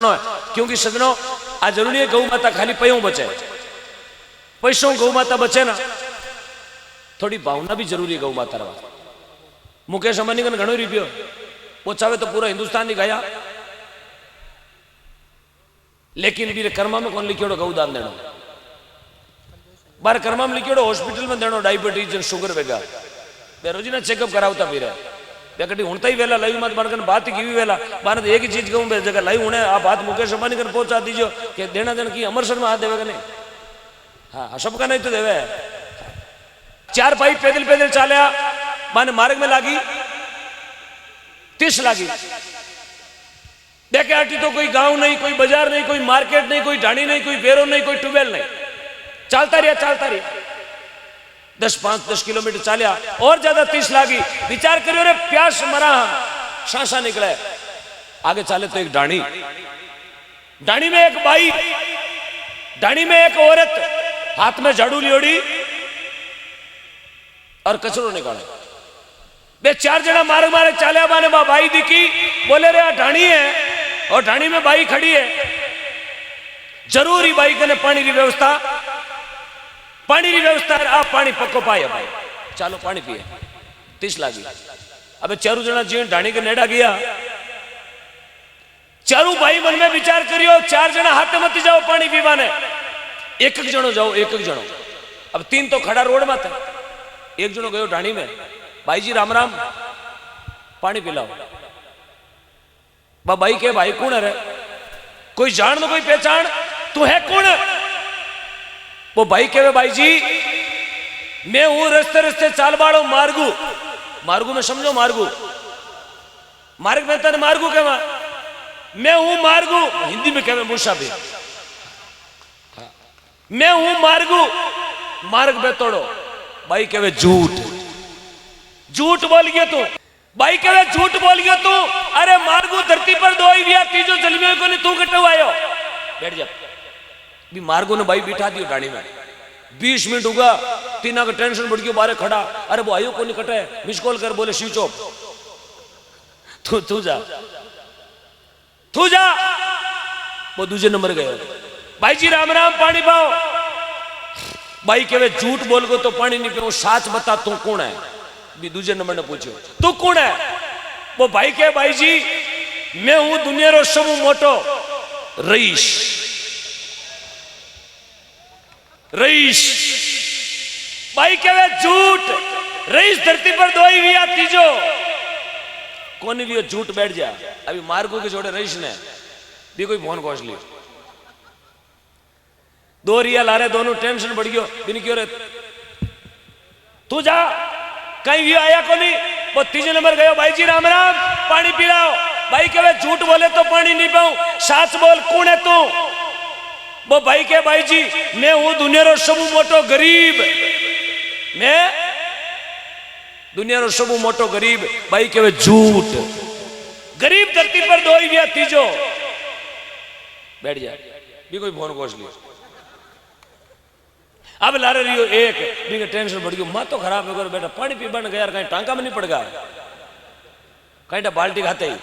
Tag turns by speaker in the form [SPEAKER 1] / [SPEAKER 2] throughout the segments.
[SPEAKER 1] करना है। क्योंकि सजनों आ जरूरी है गौ माता खाली पयों बचे, पैसों गौ माता बचे ना, थोड़ी भावना भी जरूरी है गौ माता रहा। मुकेश अंबानी का घणो रुपयो पहुंचावे तो पूरा हिंदुस्तान ही गया, लेकिन भी कर्मा में कौन लिखियोड़ो गौदान देनो, बार कर्मा में लिखियोड़ो हॉस्पिटल में देनो डायबिटीज शुगर वेगा बेरोजी ना चेकअप करावता फिर बेकटी हुणता ही वेला लाइव मत बनकर बात की वेला बाने तो एक ही चीज कहूं बे जगह लाइव हुणे आ बात मुकेश अंबानी कर पहुंचा दीजियो कि देना देना की अमरसर में हाथ देवेगा नहीं, हाँ सबका नहीं तो देवे। 4 भाई पैदल पैदल चाल्या बाने मार्ग में लागी 30 लागी देखे आटी तो कोई गांव नहीं, कोई बाजार नहीं, कोई मार्केट नहीं, कोई ढाणी नहीं, कोई बेरो नहीं, कोई ट्यूबवेल नहीं, चलता रहा 10 किलोमीटर चालिया और ज्यादा 30 लागी। विचार करियो रे प्यास मरा सांसा निकले आगे चाले तो एक ढाणी, ढाणी में एक बाई, ढाणी में एक औरत हाथ में झाड़ू लियोड़ी और कचरो निकाले। बे 4 जना मार्ग मारे चालिया बाने बाई दिखी बोले रे ढाणी है और ढाणी में बाई खड़ी है, जरूरी बाई कने पानी की व्यवस्था, पानी की व्यवस्था आप पानी पक्को पाए भाई चलो पानी पिए 30 लागी। अबे 4 जना जी ढाणी के नेड़ा गया, चारू भाई मन में विचार करियो 4 जना हाथ मत जाओ पानी पीवाने, एक जनो जाओ एक जनो। अब 3 तो खड़ा रोड में था, एक जनो गयो ढाणी में, भाई जी राम राम पानी पिलाओ। भाई के भाई कौन है रे, कोई जान कोई पहचान, तू है कौन? वो भाई के भाई जी मैं हूं रस्ते रस्ते चाल बाड़ो मार्गू, मार्गू में समझो मार्गू, मार्ग में तन मार्गू के मैं हूं मार्गू, हिंदी में कहवे मुसाफिर, मैं हूं मार्गू मार्ग में तोड़ो। भाई कहवे झूठ, झूठ बोल गया तू, भाई कहवे झूठ बोल गया तू, अरे मार्गू धरती पर दो ही दिया तीजो जलमियों को नहीं तू कटो आयो, बैठ जा। भी मार्गो ने भाई बिठा दियो ढाणी में, 20 मिनट होगा, तीना का टेंशन बढ़ गया बारे खड़ा, अरे वो आयो को नहीं कटे, मिस कॉल कर बोले स्विच ऑफ, तू जा तू जा। वो दूसरे नंबर गए, भाई जी राम राम पानी पाओ। भाई कहे झूठ बोल गो तो पानी नहीं पियो, साच बता तू कौन है? भी दूसरे नंबर ने पूछो तू कौन है? वो भाई कहे भाई जी मैं हूं दुनिया रो सबू मोटो रईस, रईस। भाई कहे झूठ, रईस धरती पर दो ही हुआ तीजो कौन भी झूठ बैठ जा। अभी मार्गो के जोड़े रईस ने भी कोई फोन कोश लियो, 2 रियल आ रहे, दोनों टेंशन बढ़ गयो, बिन क्यों रे तू जा कहीं भी आया को नहीं। वो 3 नंबर गयो, भाई जी राम राम पानी पिलाओ। भाई कहे झूठ बोले तो पानी नहीं पाऊं, साच बोल कौन है तू? वो भाई के भाई जी मैं हूं दुनिया रो सबू मोटो गरीब, मैं दुनिया रो सबू मोटो गरीब। भाई कहे झूठ, गरीब धरती पर दो ही गया तीजो, बैठ जा भी कोई फोन कोश लियो। अब लारे रियो एक भी टेंशन बढ़ गयो, मां तो खराब हो बेटा पानी पी बन गया, कहीं टांका में नहीं पड़ गया, कहीं बाल्टी खाते ही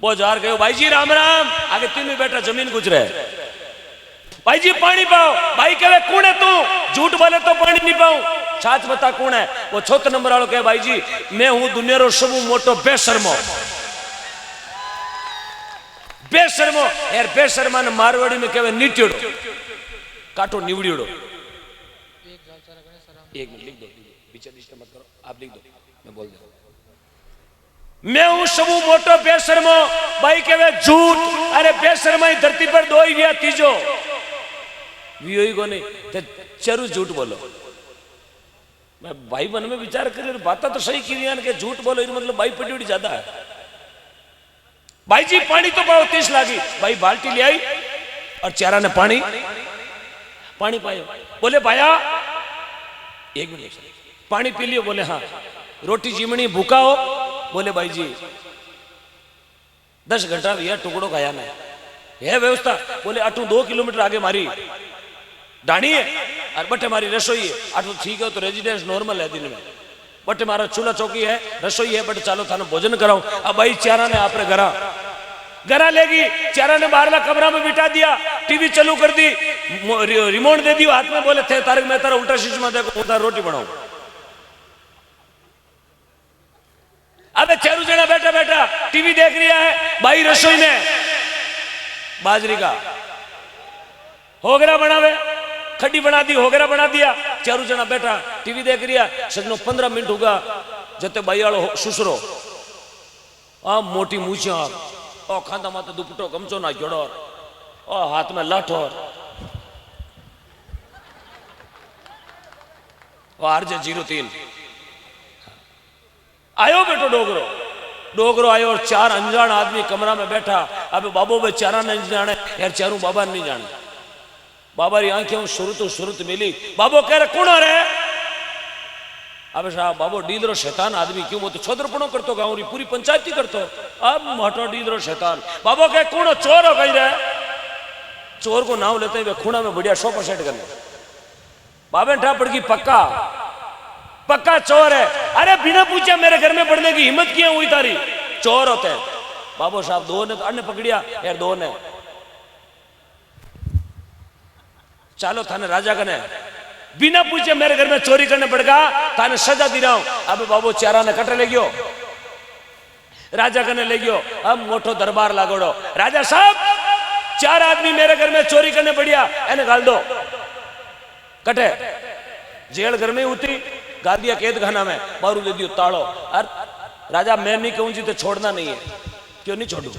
[SPEAKER 1] वो जार गयो। भाई जी राम राम, आगे 3 बेटा जमीन गुजरे, भाई जी पानी पाओ। भाई कहे कौन है तू? झूठ बोले तो पानी नहीं पाऊं, साच बता कौन है? वो 4 नंबर वालों कहे भाई जी मैं हूं दुनिया रो सबू मोटो बेशर्मो, बेशर्मो। यार बेशर्मा ने मारवाड़ी में कहे नीटियोड़ो, काटो निवड़ियोड़ो। 1 मिनट लिख दो, बीच बीच मत करो, आप लिख दो मैं बोल दूं। मैं हूं सबू मोटो बेशर्मो। भाई कहे झूठ, अरे बेशर्मा ही धरती पर दो ही गया तीजो भी को नहीं तो चरू झूठ बोलो। मैं भाई मन में विचार कर बात तो सही की कि झूठ बोलो मतलब भाई पटी ज्यादा है। भाई जी पानी तो पाओ 30 लागी। भाई बाल्टी ले आई और चारा ने पानी पानी पायो। बोले भाया 1 मिनट पानी पी लियो? बोले हाँ। रोटी जीमनी भूखा हो? बोले भाई जी 10 घंटा भैया टुकड़ो खाया ना है व्यवस्था। बोले अटू 2 किलोमीटर आगे मारी ढाणी है और बटे मारी रसोई है। अटू ठीक है तो रेजिडेंस नॉर्मल है दिन में, बटे मारा चूल्हा चौकी है रसोई है, बटे चालो थाने भोजन कराऊं। अब भाई चारा ने आपरे घरा घरा लेगी, चारा ने बाहरला कमरा में बिठा दिया, टीवी चालू कर दी, रिमोट दे दी हाथ में, बोले थे तारक मैं तारा उल्टा चश्मा देखो, मैं तारा रोटी बनाऊं। अबे चारू जना बैठा बैठा टीवी देख रिया है, भाई रसोई में बाजरी का होगरा बनावे, खड्डी बना दी, होगरा बना दिया, चारू जना बैठा टीवी देख रिया। सजनो 15 मिनट होगा जते भाई वालो सुसरो आ मोटी मूछा ओ खांदा माते दुपट्टो गमचो ना जोड़ो ओ हाथ में लाठो ओ आरजे 03 आयो बेटो डोगरो, डोगरो आयो और 4 अनजान आदमी कमरा में बैठा। अब बाबो भाई चारा नहीं जाने यार, चारू बाबा नहीं जाने। बाबा री आंखें सुरत मिली, बाबो कह रहे कौन आ रहे? अब साहब बाबो डीलरो शैतान आदमी, क्यों वो तो छोदरपणो करतो, गाँव री पूरी पंचायती करतो, अब मोटो डीलरो शैतान। बाबो कह कौन चोर हो कही रहे? चोर को नाम लेते हुए खूणा में बढ़िया 100% करने। बाबे ठा पड़ गई पक्का पक्का चोर है। अरे बिना पूछा मेरे घर में पढ़ने की हिम्मत क्यों हुई तारी? चोर होते हैं। बाबू साहब दो ने तो अन्य पकड़िया यार, दो ने चलो थाने राजा कने, बिना पूछे मेरे घर में चोरी करने पड़ेगा, थाने सजा दी रहा हूं। अब बाबू चारा ने कटे ले गयो, राजा कने ले गयो। अब मोटो दरबार लागोड़ो, राजा साहब 4 आदमी मेरे घर में चोरी करने पड़िया, एने गाल दो। कटे जेल घर में उतरी, गाल दिया कैद खाना में, बारू दे दियो ताड़ो। और राजा मैं नहीं कहूं जी तो छोड़ना नहीं है, क्यों नहीं छोड़ू?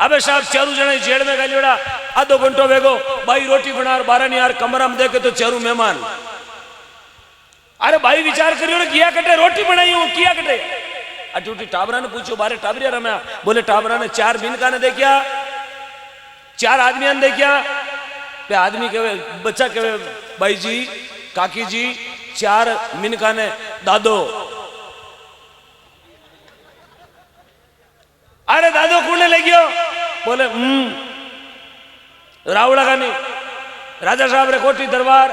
[SPEAKER 1] अबे साहब चारू जने जेल में गई बेड़ा, आधो घंटो वेगो भाई रोटी बना, बारह नहीं यार कमरा में देखे तो चारू मेहमान। अरे भाई विचार करियो ना, किया कटे रोटी बनाई हूं, किया कटे? अटूटी टाबरा ने पूछो, बारे टाबरिया रम्या, बोले टाबरा ने 4 बिनका ने देखिया, 4 आदमी ने देखिया। पे आदमी कहे बच्चा कहे भाई जी काकी जी 4 मिनका ने दादो। अरे दादो कौन ले गयो? बोले रावड़ा का नहीं, राजा साहब रे कोठी दरबार।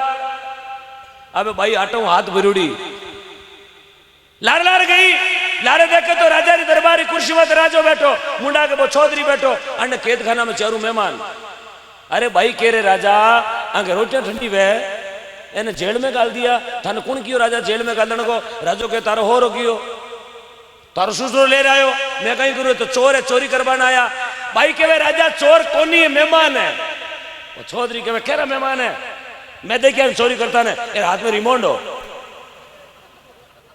[SPEAKER 1] अबे भाई आटो हाथ भरूड़ी, लार लार गई, लारे देखे तो राजा री दरबार कुर्सी में राजो बैठो, मुंडा के वो चौधरी बैठो, अन्य कैद खाना में चारू मेहमान। अरे भाई कह रहे राजा आगे रोटियां ठंडी वे, एने जेल में गाल दिया, थाने कौन कियो राजा जेल में गालने को? राजो के तारो हो रोकियो, तारो सुसरो ले रहा हो, मैं कहीं करूँ तो चोर है, चोरी करवाना आया। भाई कहे राजा चोर कोनी है, मेहमान है। वो चौधरी कहे कह रहा मेहमान है, मैं देखिए चोरी करता ने, ये हाथ में रिमोट हो,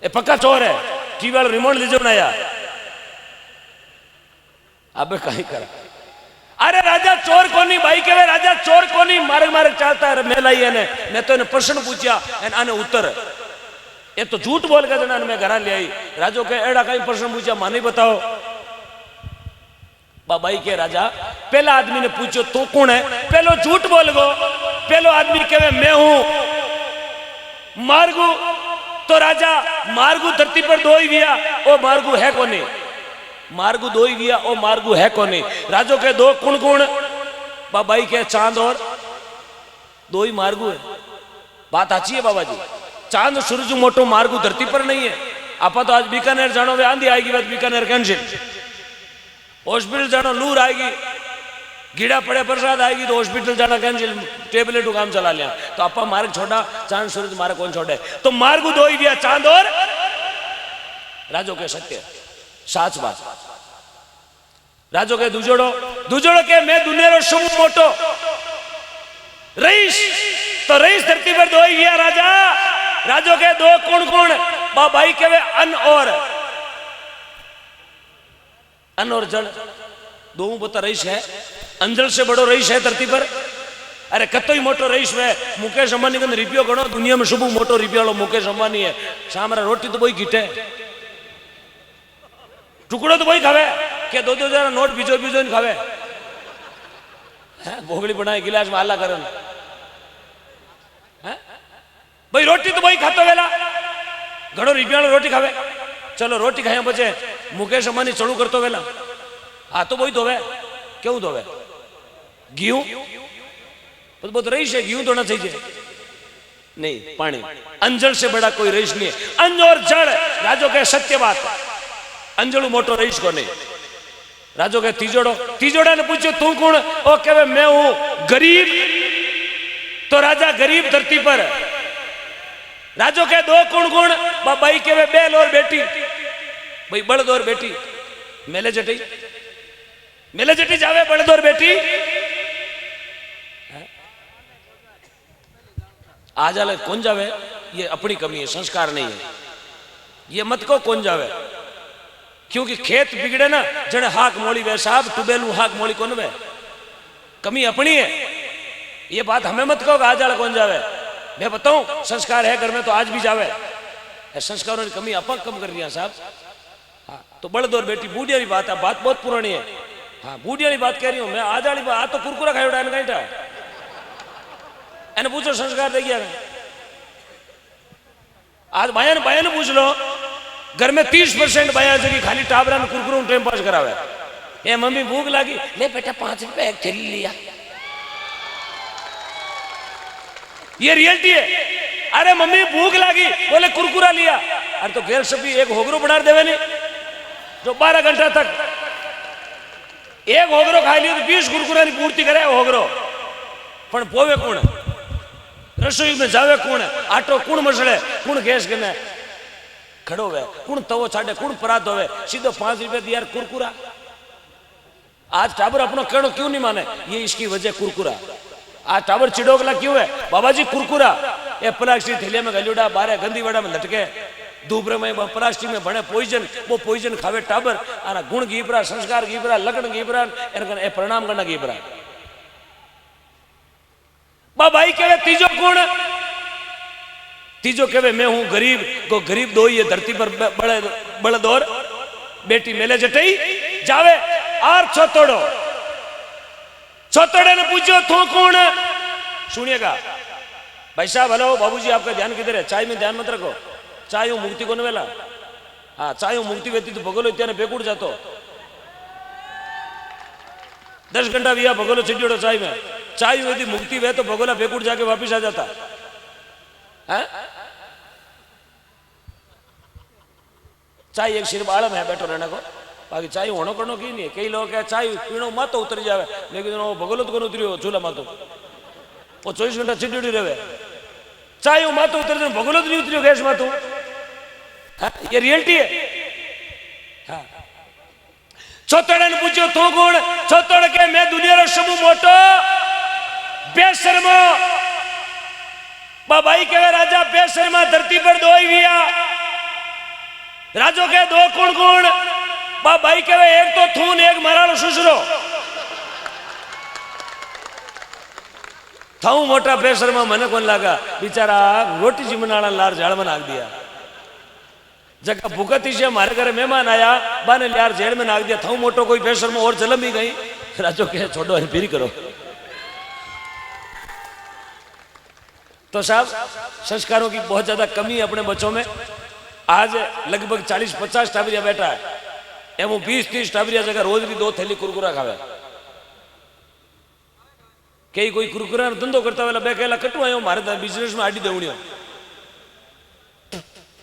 [SPEAKER 1] ये पक्का चोर है, टीवी वाला रिमोट लीजिए बनाया। अब कहीं करा, अरे राजा चोर कोनी, भाई कहे राजा चोर कोनी, मार्ग मार्ग चाहता है मैं लाई ने, मैं तो इन्हें प्रश्न पूछा आने उत्तर, ये तो झूठ बोल के जना मैं घर ले आई। राजो के एड़ा कहीं प्रश्न पूछा माने बताओ। भाई के राजा पहला आदमी ने पूछो तू कौन है? पहलो झूठ बोल गो, पहलो आदमी कहे मैं हूं मार्गू। तो राजा मार्गू धरती पर दो ही दिया, ओ मार्गू है कोनी, मार्गू दो ही दिया, ओ मार्गू है कोनी। राजो के दो कुण कुण? बाबाई के चांद और दो ही मार्गू है। बात अच्छी है बाबा जी, चांद सूरज मोटो मार्गू धरती पर नहीं है। आप तो आज बीकानेर जानो वे आंधी आएगी, बात बीकानेर कैंसिल, हॉस्पिटल जाना लूर आएगी, कीड़ा पड़े प्रसाद आएगी तो हॉस्पिटल जाना कैंसिल, टेबलेट काम चला लिया। तो आपा मार्ग छोड़ा, चांद सूरज मार्ग कौन छोड़े? तो मार्ग दो ही दिया, चांद और राजो के सत्य साच बात। राजो के दुजोड़ो, दुजोड़ो के मैं दुनिया रो शुभ मोटो रईस, तो रईस धरती पर दो ही दिया राजा। राजो के दो कौन कौन? भाई के वे अन और जल, दो बता रईस है, अंजल से बड़ो रईस है धरती पर। अरे कतो ही मोटो रईस है, मुकेश अंबानी का रिपियो गणो, दुनिया में शुभ मोटो रिपिया वालो मुकेश अंबानी है। सामरा रोटी तो वही गिटे, टुकड़ो तो वही खावे, क्या 2-2 जरा नोट बीजो बीजो खावे, भोगड़ी बनाए गिलास में आला करन, भाई रोटी तो वही खातो वेला, घणो रिपिया रोटी खावे। चलो रोटी खाया बचे मुकेश अंबानी चढ़ू करतो वेला, हाँ तो वही धोवे, क्यों धोवे? गेहूं तो बहुत रईस है, गेहूं धोना चाहिए नहीं, पानी। अंजल से बड़ा कोई रईस नहीं है। अंज और जड़ राजो के सत्य बात, अंजलू मोटो रईस को नहीं। राजो के तीजोड़ो, तीजोड़ा ने पूछो तू कौन? ओ कहे मैं हूं गरीब। तो राजा गरीब धरती पर। राजो के दो कौन कौन? बाई के बैल और बेटी, भाई बड़द और बेटी। मेले जटी, मेले जटी जावे बड़द और बेटी। आज आले कौन जावे? ये अपनी कमी है, संस्कार नहीं है। ये मत को कौन जावे, क्योंकि खेत बिगड़े ना जने हाक मोली वे साहब, टुबेलू हाक मोली कौन वे, कमी अपनी है। ये बात हमें मत कहो आज आले कौन जावे। मैं बताऊं संस्कार है घर में तो आज भी जावे। संस्कारों की कमी अपन कम कर दिया साहब। हाँ, तो बड़द और बेटी बूढ़िया की बात है, बात बहुत पुरानी है। हाँ, बूढ़िया की बात कह रही हूं मैं। आज वाली बात तो कुरकुरा खाई उड़ा कहीं एने पूछो संस्कार दे गया। आज बाया ने पूछ लो, घर में 30% बाया जगह खाली टाबरा में कुरकुरों टाइम पास करावे। ए मम्मी भूख लगी, ले बेटा 5 रुपए एक थैली लिया। ये रियलिटी है। अरे मम्मी भूख लगी, बोले कुरकुरा लिया। अरे तो घेर सभी एक होगरो बना देवे नहीं, जो 12 घंटा तक एक होगरो खा लियो तो 20 कुरकुरा की पूर्ति करे होगरो। पण पोवे कौन? रसोई में जावे कौन? आटो कौन मसले? कौन गैस के खड़ो हुए? कौन तवो छाड़े? कौन परात होवे? सीधो 5 रुपए दिया कुरकुरा। आज टाबर अपना कहनो क्यों नहीं माने? ये इसकी वजह कुरकुरा। आज टाबर चिड़ोगला क्यों है? बाबा जी कुरकुरा। ये प्लास्टिक थैलिया में गलूड़ा, बारे गंदी वड़ा में लटके, दूबरे में प्लास्टिक में बने पॉइजन, वो पॉइजन खावे टाबर। आना गुण गीबरा, संस्कार गीबरा, लगन गीबरा, प्रणाम करना गीबरा। बाबाई कहे तीजो कौन? तीजो कहे मैं हूं गरीब। को गरीब दो ही धरती पर बड़द और बेटी। मेले जटई जावे आर छोतोड़ो। छोतोड़े ने पूछो तू कौन? सुनिएगा भाई साहब। हेलो बाबूजी, आपका ध्यान किधर है? चाय में ध्यान मत रखो। चाय हूं मुक्ति को वेला। हाँ, चाय हूं मुक्ति वेती तो भगोलो इतने बेकूड़ जातो। 10 घंटा भी भगोलो चिड़ियोड़ो चाय में। चाय यदि मुक्ति वे तो भगोला बेकूड़ जाके वापिस आ जाता है। चाय एक सिर्फ आलम है बैठो रहने को, बाकी चाय होनो करनो की नहीं है। कई लोग क्या चाय पीणो मत उतर जावे, लेकिन वो भगोलो तो कौन उतरियो चूल्हा मातो, वो 24 घंटा चिड़ियोड़ी रहे। चाय मातो उतर जाए, भगोलो तो नहीं उतरियो गैस मातो। ये रियलिटी है। हाँ। छोतड़े ने पूछो तू कौन? छोतड़ के मैं दुनिया रो सबू मोटो बेशर्मो। बाबाई कहे राजा बेशर्मा धरती पर दो ही हुआ। राजो के दो कौन कौन? बाबाई कहे एक तो थून, एक मारा सुसरो। थाऊ मोटा बेशर्मा मने कौन लगा? बेचारा रोटी जिमनाड़ा लार झाड़ में नाक दिया। जगह भुगती से हमारे घर मेहमान आया, बाने यार जेल में नाक दिया। थाऊ मोटो कोई बेशर्मा और जलम भी गई। राजो कहे छोड़ो फिर करो। तो साहब संस्कारों की बहुत ज्यादा कमी है अपने बच्चों में। आज लगभग 40-50 टाबरिया बैठा है, एवं 20-30 टाबरिया जगह रोज की 2 थैली कुरकुरा खावे। कई कोई कुरकुरा धंधो करता वाला बेकेला कटू आयो मारे बिजनेस में आडी देवणियो।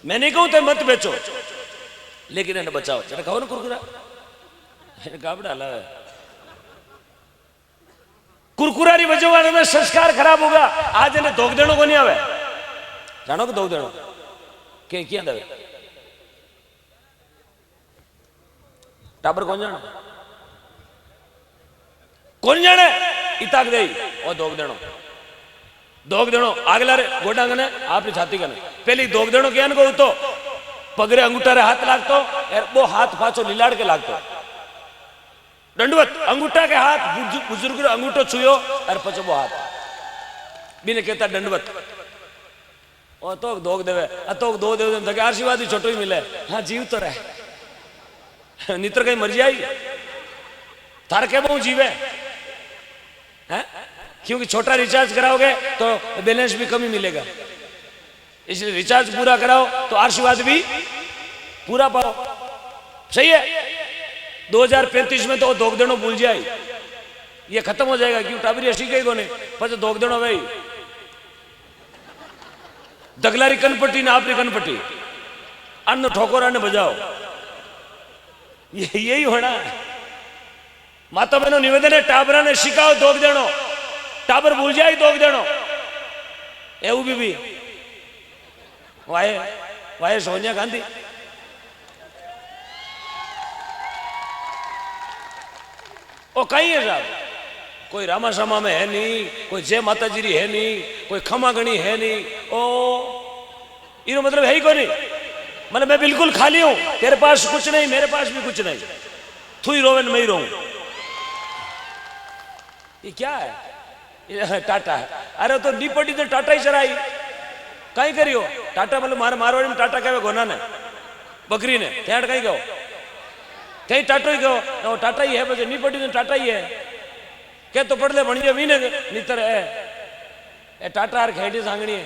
[SPEAKER 1] मैं नहीं कहूं तो मत बेचो, लेकिन इन्हें बचाओ। चढ़ा खाओ ना कुरकुरा, गाबड़ा ला कुरकुरा री वजह वाले में संस्कार खराब होगा। आज इन्हें दोग देनो को नहीं आवे। जानो को दोग देनो के क्या दे? टाबर कौन जाने? कौन जाने? इताक दे और दोग देनो। दोग देनो आगला रे गोडा गने आपनी छाती गने। पहली दोग देनो क्या को तो पगरे अंगूठा रे हाथ लागतो, वो हाथ पाछो लीलाड़ के लागतो। दंडवत अंगूठा के हाथ बुजुर्ग अंगूठो छुयो और पछो वो हाथ बिने कहता दंडवत। और तो दोग देवे तो दो देवे तो आशीर्वाद ही छोटो ही मिले। हाँ जीव तो रहे, नित्र कहीं मर जाएगी थार के बहु जीवे है, क्योंकि छोटा रिचार्ज कराओगे तो बैलेंस भी कमी मिलेगा। इसलिए रिचार्ज पूरा कराओ तो आशीर्वाद भी पूरा पाओ। सही है। 2035 में तो दोग देनो भूल जाए, ये खत्म हो जाएगा। क्यों? टाबरी असी गई को नहीं पच दोग देनो भाई दगलारी कनपट्टी ना आपरी कनपट्टी अन्न ठोकोरा ने बजाओ, यही होना। माता बहनों निवेदन है टाबरा ने शिकाओ दोग देनो टाबर भूल जाए दोग देनो एवं भी वाहे वाहे सोनिया गांधी ओ कहीं है साहब कोई रामा सामा में है नहीं कोई जय माता जी है नहीं कोई खमा गणी है नहीं ओ इनो मतलब है ही कोई नहीं मतलब मैं बिल्कुल खाली हूं तेरे पास कुछ नहीं मेरे पास भी कुछ नहीं तू ही रोवे मैं ही रोऊं ये क्या है ये टाटा है अरे तो नीपटी तो टाटा ही चराई कहीं करियो टाटा मतलब मारे मारवाड़ी में टाटा कहे गोना ने बकरी ने क्या कहीं गयो कहीं टाटो ही गयो टाटा ही है बस नीपटी तो टाटा ही है क्या तो पढ़ ले बढ़िया मीने नीतर है टाटा और खेड़ी सांगनी है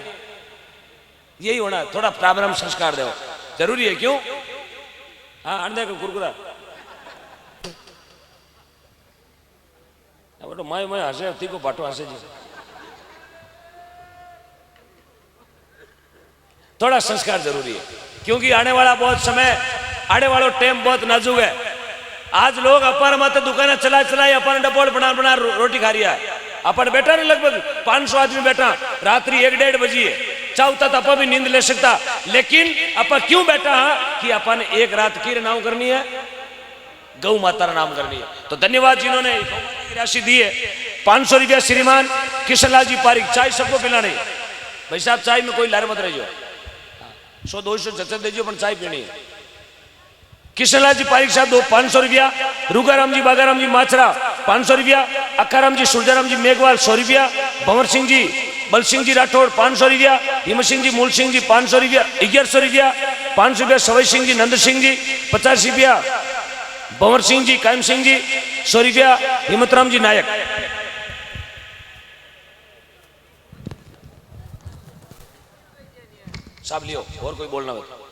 [SPEAKER 1] यही होना थोड़ा प्रारंभ संस्कार दो जरूरी है क्यों हाँ अंडे का कुरकुरा तो माय माय हंसे थी को बाटो हंसे जी थोड़ा संस्कार जरूरी है क्योंकि आने वाला बहुत समय आने वाला टाइम बहुत नाजुक है आज लोग अपन मत दुकान चला चला अपन डबोल बना रोटी खा रही है अपन बैठा नहीं लगभग 500 आदमी बैठा रात्रि 1-1:30 बजी है चाहता तो अपन भी नींद ले सकता लेकिन अपन क्यों बैठा है कि अपन एक रात की नाम करनी है गौ माता का नाम करनी है तो धन्यवाद जिन्होंने राशि दी है 500 रुपया श्रीमान किशनलाल जी पारिक चाय सबको पिलानी भाई साहब चाय में कोई लारे मत रहियो 100-200 चचा दीजिए पर चाय पीनी है किशनलाल जी पारिक साहब 500 रुपया रूगाराम जी बागाराम जी माचरा 500 रुपया अक्काराम जी सुरजाराम जी मेघवाल 100 रुपया भंवर सिंह जी बल सिंह जी राठौड़ 500 रुपया हिम सिंह जी मूल सिंह जी 500 रुपया 1100 रुपया 500 रुपया सवई सिंह जी नंद सिंह जी 50 रुपया भंवर सिंह जी कायम सिंह जी 100 रुपया हिम्मतराम जी नायक साहब लियो और कोई बोलना हो